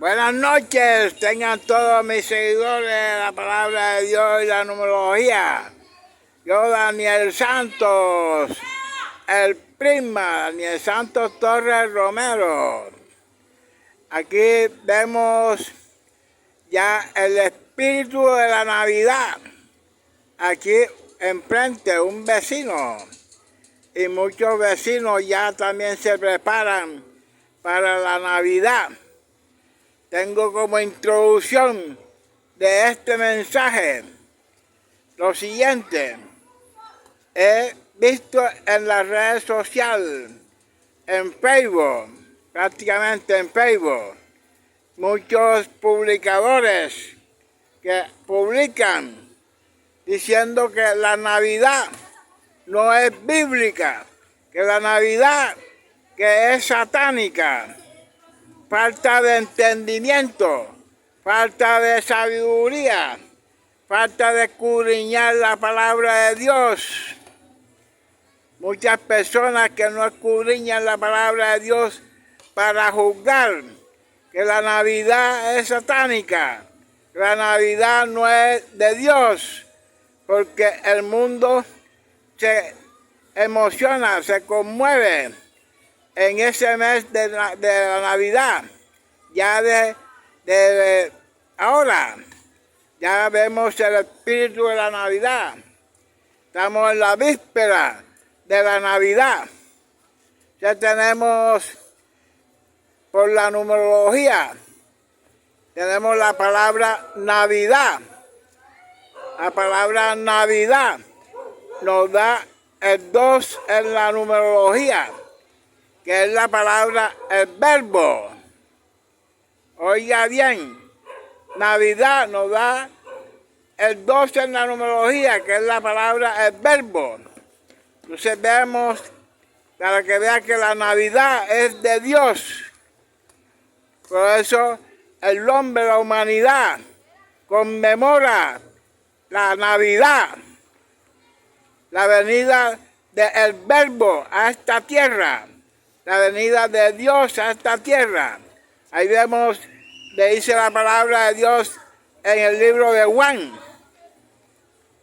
Buenas noches, tengan todos mis seguidores de la palabra de Dios y la numerología. Yo, Daniel Santos, el Prisma, Daniel Santos Torres Romero. Aquí vemos ya el espíritu de la Navidad. Aquí enfrente un vecino y muchos vecinos ya también se preparan para la Navidad. Tengo como introducción de este mensaje lo siguiente. He visto en las redes sociales, en Facebook, prácticamente en Facebook, muchos publicadores que publican diciendo que la Navidad no es bíblica, que la Navidad que es satánica. Falta de entendimiento, falta de sabiduría, falta de escudriñar la palabra de Dios. Muchas personas que no escudriñan la palabra de Dios para juzgar que la Navidad es satánica, la Navidad no es de Dios, porque el mundo se emociona, se conmueve en ese mes de la Navidad. Ya de ahora, ya vemos el espíritu de la Navidad. Estamos en la víspera de la Navidad. Ya tenemos, por la numerología, tenemos la palabra Navidad. La palabra Navidad nos da el 2 en la numerología, que es la palabra, el verbo. Oiga bien, Navidad nos da el 2 en la numerología, que es la palabra, el verbo. Entonces vemos, para que vean que la Navidad es de Dios. Por eso el hombre, la humanidad, conmemora la Navidad, la venida del verbo a esta tierra, la venida de Dios a esta tierra. Ahí vemos, le dice la palabra de Dios en el libro de Juan.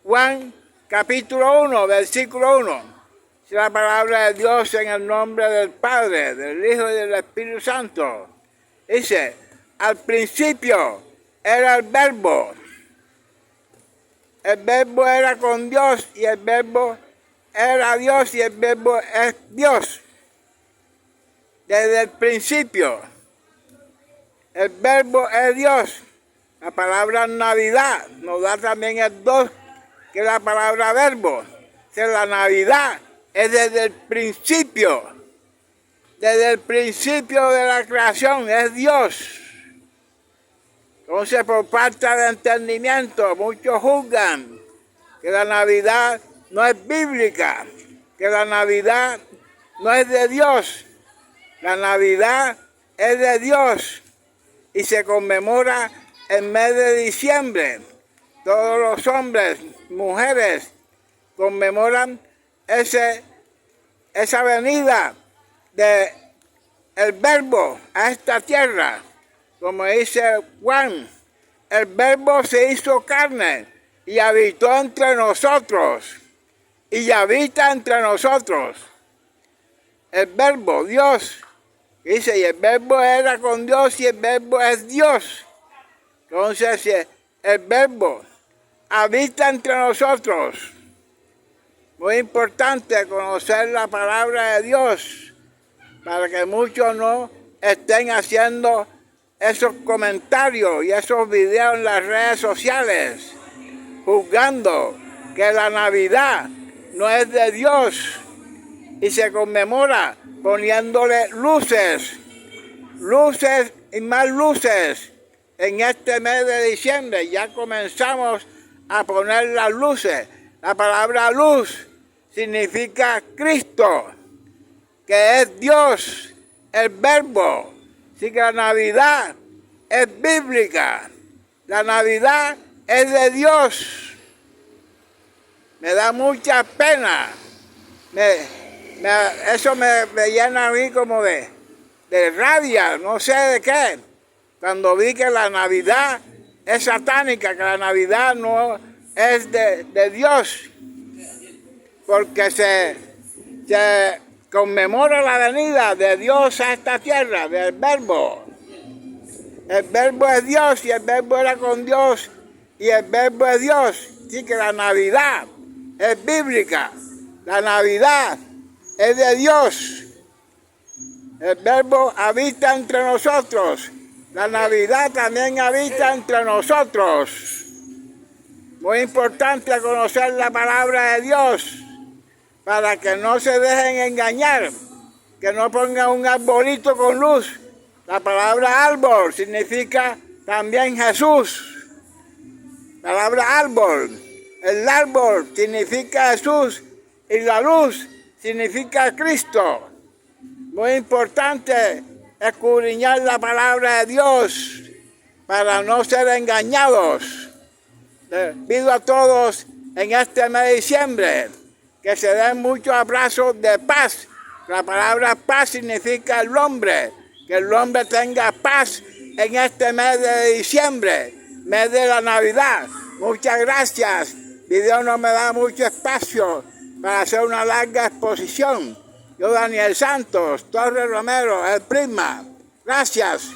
Juan, capítulo 1, versículo 1. Dice la palabra de Dios en el nombre del Padre, del Hijo y del Espíritu Santo. Dice, al principio era el verbo. El verbo era con Dios y el verbo era Dios y el verbo es Dios. Desde el principio, el verbo es Dios. La palabra Navidad nos da también el 2, que es la palabra verbo. O sea, la Navidad es desde el principio. Desde el principio de la creación es Dios. Entonces, por falta de entendimiento, muchos juzgan que la Navidad no es bíblica, que la Navidad no es de Dios. La Navidad es de Dios y se conmemora en mes de diciembre. Todos los hombres, mujeres, conmemoran esa venida del verbo a esta tierra. Como dice Juan, el verbo se hizo carne y habitó entre nosotros. Y habita entre nosotros. El verbo, Dios. Dice, y el verbo era con Dios y el verbo es Dios. Entonces, el verbo habita entre nosotros. Muy importante conocer la palabra de Dios para que muchos no estén haciendo esos comentarios y esos videos en las redes sociales, juzgando que la Navidad no es de Dios y se conmemora poniéndole luces y más luces. En este mes de diciembre ya comenzamos a poner las luces. La palabra luz significa Cristo, que es Dios, el verbo. Así que la Navidad es bíblica. La Navidad es de Dios. Me da mucha pena. Eso me llena a mí como de rabia, no sé de qué. cuando vi que la Navidad es satánica, que la Navidad no es de Dios, porque se conmemora la venida de Dios a esta tierra, del Verbo. El Verbo es Dios y el Verbo era con Dios y el Verbo es Dios. Así que la Navidad es bíblica, la Navidad es de Dios. El Verbo habita entre nosotros. La Navidad también habita entre nosotros. Muy importante conocer la palabra de Dios para que no se dejen engañar, que no pongan un arbolito con luz. La palabra árbol significa también Jesús. La palabra árbol, el árbol significa Jesús y la luz significa Cristo. Muy importante escudriñar la palabra de Dios para no ser engañados. Les pido a todos en este mes de diciembre que se den muchos abrazos de paz. La palabra paz significa el hombre, que el hombre tenga paz en este mes de diciembre, mes de la Navidad. Muchas gracias. Dios no me da mucho espacio para hacer una larga exposición. Yo, Daniel Santos, Torres Romero, el Prisma. Gracias.